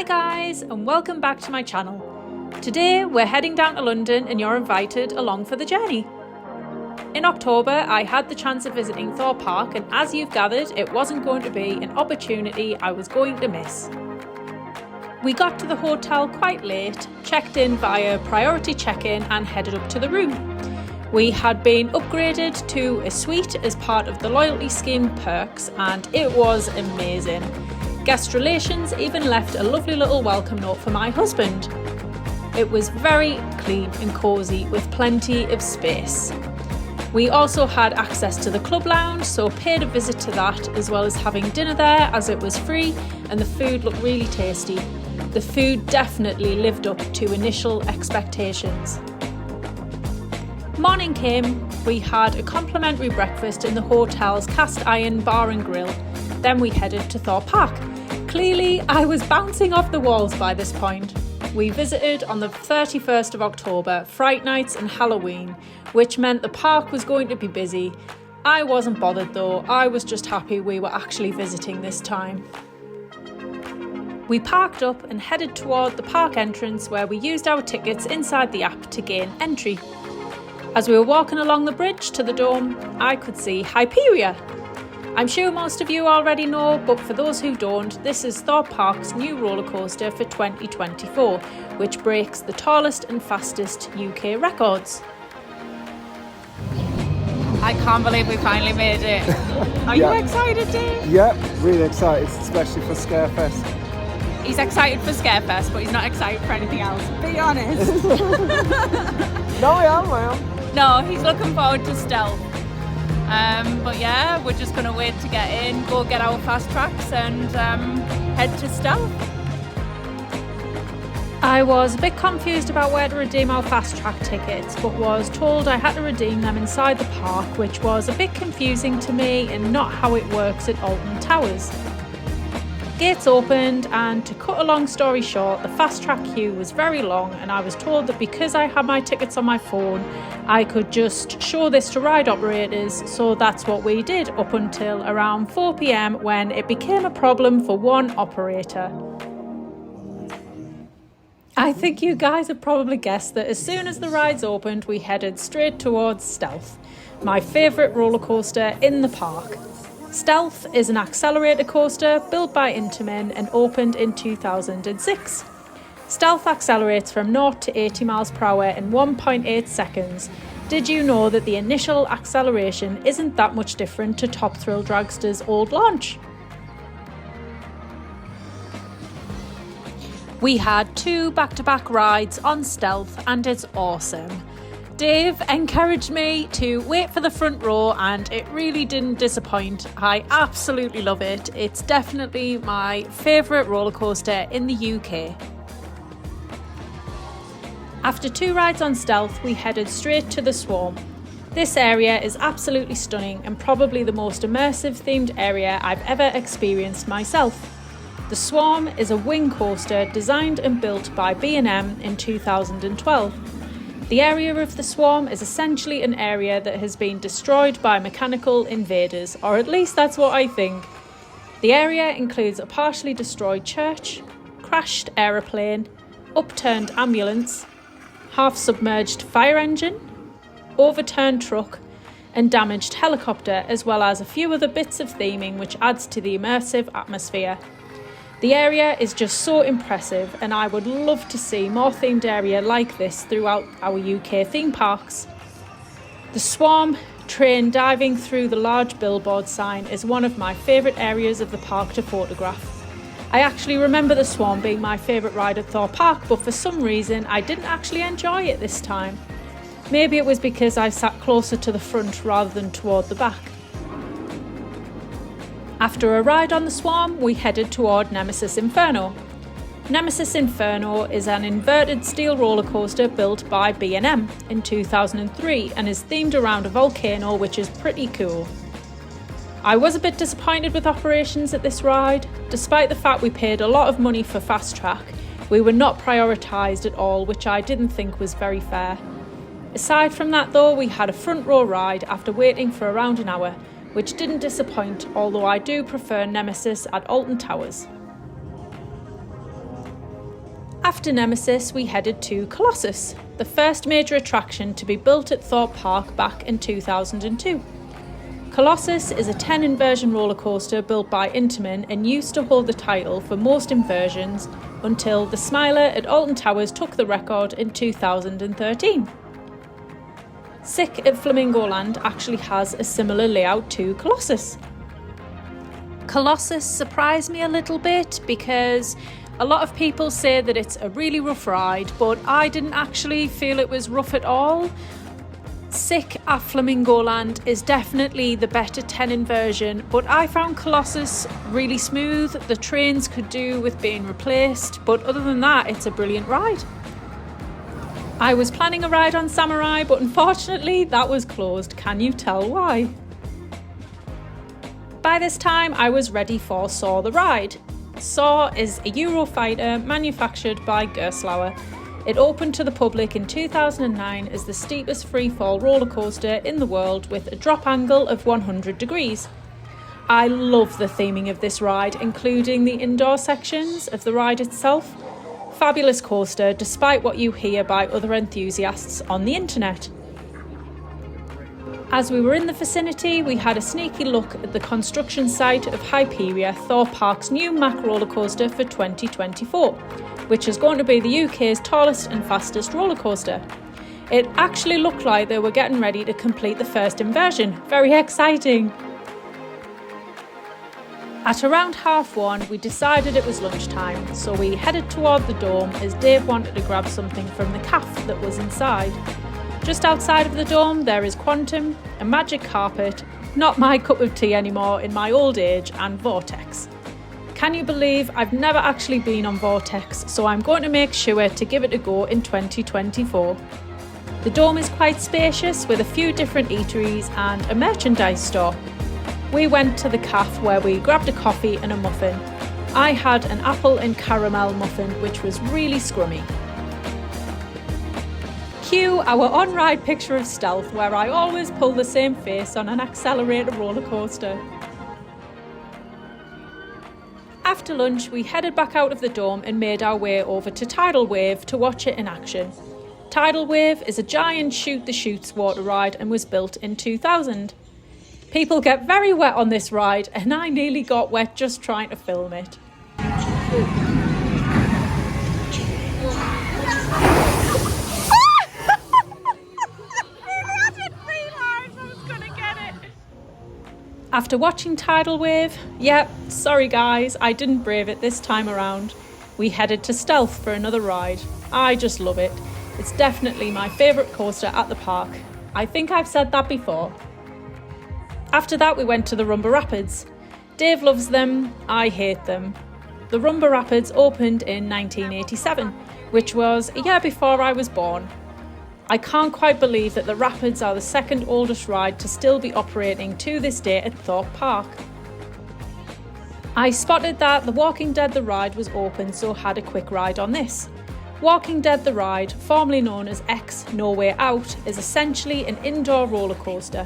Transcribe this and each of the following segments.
Hi guys, and welcome back to my channel. Today we're heading down to London and you're invited along for the journey. In October I had the chance of visiting Thorpe Park, and as you've gathered, it wasn't going to be an opportunity I was going to miss. We got to the hotel quite late, checked in via priority check-in and headed up to the room. We had been upgraded to a suite as part of the loyalty scheme perks, and it was amazing. Guest relations even left a lovely little welcome note for my husband. It was very clean and cosy with plenty of space. We also had access to the club lounge, so paid a visit to that as well as having dinner there as it was free, and the food looked really tasty. The food definitely lived up to initial expectations. Morning came, we had a complimentary breakfast in the hotel's cast iron bar and grill. Then we headed to Thorpe Park. Clearly, I was bouncing off the walls by this point. We visited on the 31st of October, Fright Nights and Halloween, which meant the park was going to be busy. I wasn't bothered though, I was just happy we were actually visiting this time. We parked up and headed toward the park entrance where we used our tickets inside the app to gain entry. As we were walking along the bridge to the dome, I could see Hyperia. I'm sure most of you already know, but for those who don't, this is Thorpe Park's new roller coaster for 2024, which breaks the tallest and fastest UK records. I can't believe we finally made it. Are you excited, Dave? Yeah, really excited, especially for Scarefest. He's excited for Scarefest, but he's not excited for anything else. Be honest. No, I am. No, he's looking forward to Stealth. But yeah, we're just going to wait to get in, go get our fast tracks and head to Stealth. I was a bit confused about where to redeem our fast track tickets, but was told I had to redeem them inside the park, which was a bit confusing to me and not how it works at Alton Towers. Gates opened, and to cut a long story short, the fast track queue was very long, and I was told that because I had my tickets on my phone, I could just show this to ride operators, so that's what we did up until around 4 PM when it became a problem for one operator. I think you guys have probably guessed that as soon as the rides opened, we headed straight towards Stealth, my favourite roller coaster in the park. Stealth is an accelerator coaster built by Intamin and opened in 2006. Stealth accelerates from 0 to 80 miles per hour in 1.8 seconds. Did you know that the initial acceleration isn't that much different to Top Thrill Dragster's old launch? We had 2 back-to-back rides on Stealth and it's awesome. Dave encouraged me to wait for the front row and it really didn't disappoint. I absolutely love it. It's definitely my favourite roller coaster in the UK. After 2 rides on Stealth, we headed straight to the Swarm. This area is absolutely stunning and probably the most immersive themed area I've ever experienced myself. The Swarm is a wing coaster designed and built by B&M in 2012. The area of the Swarm is essentially an area that has been destroyed by mechanical invaders, or at least that's what I think. The area includes a partially destroyed church, crashed aeroplane, upturned ambulance, half-submerged fire engine, overturned truck, and damaged helicopter, as well as a few other bits of theming which adds to the immersive atmosphere. The area is just so impressive, and I would love to see more themed area like this throughout our UK theme parks. The Swarm train diving through the large billboard sign is one of my favourite areas of the park to photograph. I actually remember the Swarm being my favourite ride at Thorpe Park, but for some reason I didn't actually enjoy it this time. Maybe it was because I sat closer to the front rather than toward the back. After a ride on the Swarm, we headed toward Nemesis Inferno. Nemesis Inferno is an inverted steel roller coaster built by B&M in 2003 and is themed around a volcano, which is pretty cool. I was a bit disappointed with operations at this ride. Despite the fact we paid a lot of money for fast track, we were not prioritised at all, which I didn't think was very fair. Aside from that though, we had a front row ride after waiting for around an hour, which didn't disappoint, although I do prefer Nemesis at Alton Towers. After Nemesis, we headed to Colossus, the first major attraction to be built at Thorpe Park back in 2002. Colossus is a 10 inversion roller coaster built by Intamin and used to hold the title for most inversions until the Smiler at Alton Towers took the record in 2013. Sick at Flamingoland actually has a similar layout to Colossus. Colossus surprised me a little bit because a lot of people say that it's a really rough ride, but I didn't actually feel it was rough at all. Sick at Flamingoland is definitely the better 10 inversion, but I found Colossus really smooth. The trains could do with being replaced, but other than that, it's a brilliant ride. I was planning a ride on Samurai, but unfortunately that was closed. Can you tell why? By this time, I was ready for Saw the Ride. Saw is a Eurofighter manufactured by Gerstlauer. It opened to the public in 2009 as the steepest freefall roller coaster in the world with a drop angle of 100 degrees. I love the theming of this ride, including the indoor sections of the ride itself. Fabulous coaster, despite what you hear by other enthusiasts on the internet. As we were in the vicinity, we had a sneaky look at the construction site of Hyperia, Thorpe Park's new Mack roller coaster for 2024, which is going to be the UK's tallest and fastest roller coaster. It actually looked like they were getting ready to complete the first inversion. Very exciting! At around 1:30, we decided it was lunchtime, so we headed toward the dome as Dave wanted to grab something from the cafe that was inside. Just outside of the dome, there is Quantum, a magic carpet, not my cup of tea anymore in my old age, and Vortex. Can you believe I've never actually been on Vortex, so I'm going to make sure to give it a go in 2024. The dome is quite spacious with a few different eateries and a merchandise store. We went to the cafe where we grabbed a coffee and a muffin. I had an apple and caramel muffin, which was really scrummy. Cue our on-ride picture of Stealth, where I always pull the same face on an accelerator roller coaster. After lunch, we headed back out of the dome and made our way over to Tidal Wave to watch it in action. Tidal Wave is a giant shoot-the-chutes water ride and was built in 2000. People get very wet on this ride, and I nearly got wet just trying to film it. After watching Tidal Wave, sorry guys, I didn't brave it this time around. We headed to Stealth for another ride. I just love it. It's definitely my favourite coaster at the park. I think I've said that before. After that, we went to the Rumba Rapids. Dave loves them, I hate them. The Rumba Rapids opened in 1987, which was a year before I was born. I can't quite believe that the Rapids are the second oldest ride to still be operating to this day at Thorpe Park. I spotted that The Walking Dead The Ride was open, so had a quick ride on this. Walking Dead The Ride, formerly known as X No Way Out, is essentially an indoor roller coaster.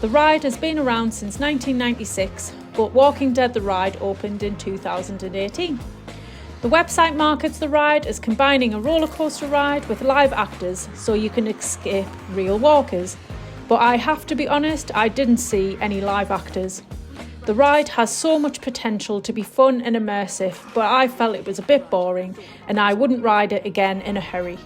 The ride has been around since 1996, but Walking Dead The Ride opened in 2018. The website markets the ride as combining a roller coaster ride with live actors so you can escape real walkers. But I have to be honest, I didn't see any live actors. The ride has so much potential to be fun and immersive, but I felt it was a bit boring and I wouldn't ride it again in a hurry.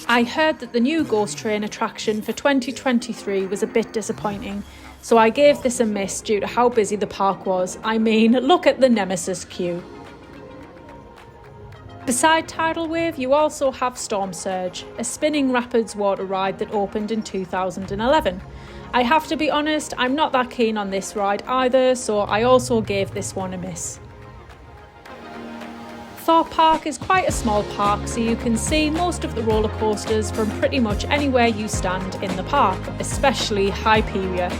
I heard that the new Ghost Train attraction for 2023 was a bit disappointing, so I gave this a miss due to how busy the park was. I mean, look at the Nemesis queue. Beside Tidal Wave, you also have Storm Surge, a spinning rapids water ride that opened in 2011. I have to be honest, I'm not that keen on this ride either, so I also gave this one a miss. Thorpe Park is quite a small park, so you can see most of the roller coasters from pretty much anywhere you stand in the park, especially Hyperia.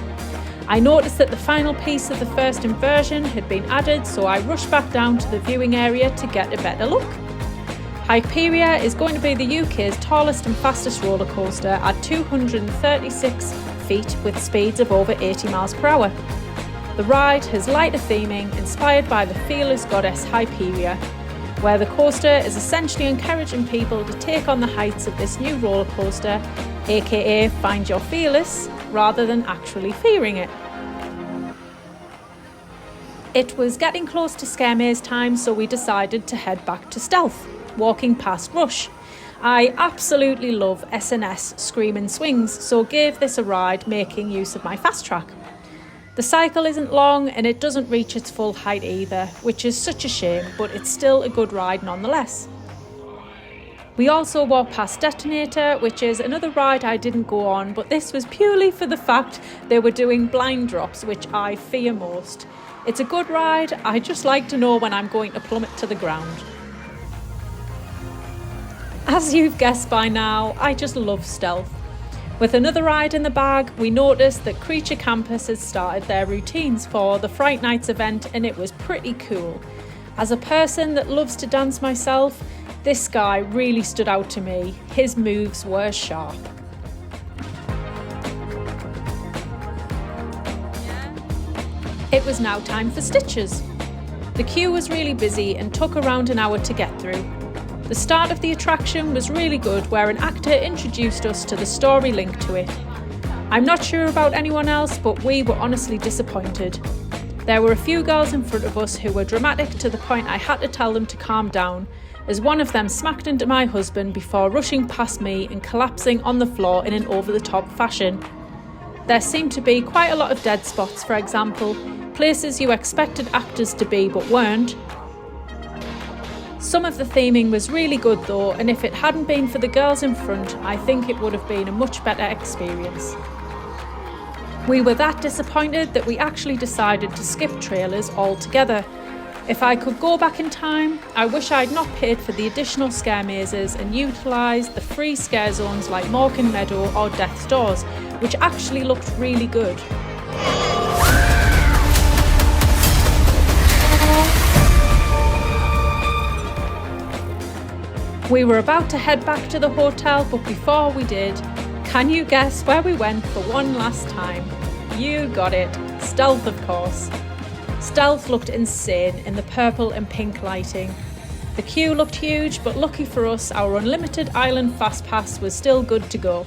I noticed that the final piece of the first inversion had been added, so I rushed back down to the viewing area to get a better look. Hyperia is going to be the UK's tallest and fastest roller coaster at 236 feet with speeds of over 80 miles per hour. The ride has lighter theming inspired by the fearless goddess Hyperia. where the coaster is essentially encouraging people to take on the heights of this new roller coaster, aka find your fearless, rather than actually fearing it. It was getting close to Scare Maze time, so we decided to head back to Stealth, walking past Rush. I absolutely love S&S Screaming Swings, so gave this a ride making use of my fast track. The cycle isn't long and it doesn't reach its full height either, which is such a shame, but it's still a good ride nonetheless. We also walked past Detonator, which is another ride I didn't go on, but this was purely for the fact they were doing blind drops, which I fear most. It's a good ride, I just like to know when I'm going to plummet to the ground. As you've guessed by now, I just love Stealth. With another ride in the bag, we noticed that Creature Campus had started their routines for the Fright Nights event, and it was pretty cool. As a person that loves to dance myself, this guy really stood out to me. His moves were sharp. It was now time for Stitches. The queue was really busy and took around an hour to get through. The start of the attraction was really good, where an actor introduced us to the story linked to it. I'm not sure about anyone else, but we were honestly disappointed. There were a few girls in front of us who were dramatic to the point I had to tell them to calm down, as one of them smacked into my husband before rushing past me and collapsing on the floor in an over-the-top fashion. There seemed to be quite a lot of dead spots, for example, places you expected actors to be but weren't. Some of the theming was really good though, and if it hadn't been for the girls in front, I think it would have been a much better experience. We were that disappointed that we actually decided to skip trailers altogether. If I could go back in time, I wish I'd not paid for the additional scare mazes and utilised the free scare zones like Morkin Meadow or Death's Doors, which actually looked really good. We were about to head back to the hotel, but before we did, can you guess where we went for one last time? You got it, Stealth of course. Stealth looked insane in the purple and pink lighting. The queue looked huge, but lucky for us, our unlimited island fast pass was still good to go.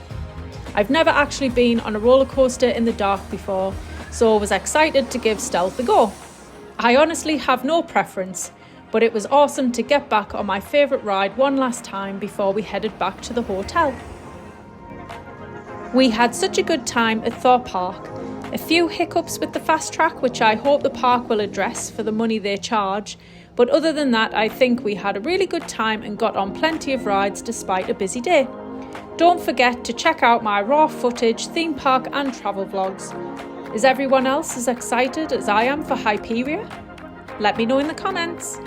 I've never actually been on a roller coaster in the dark before, so I was excited to give Stealth a go. I honestly have no preference, but it was awesome to get back on my favourite ride one last time before we headed back to the hotel. We had such a good time at Thorpe Park. A few hiccups with the fast track, which I hope the park will address for the money they charge, but other than that I think we had a really good time and got on plenty of rides despite a busy day. Don't forget to check out my raw footage, theme park and travel vlogs. Is everyone else as excited as I am for Hyperia? Let me know in the comments.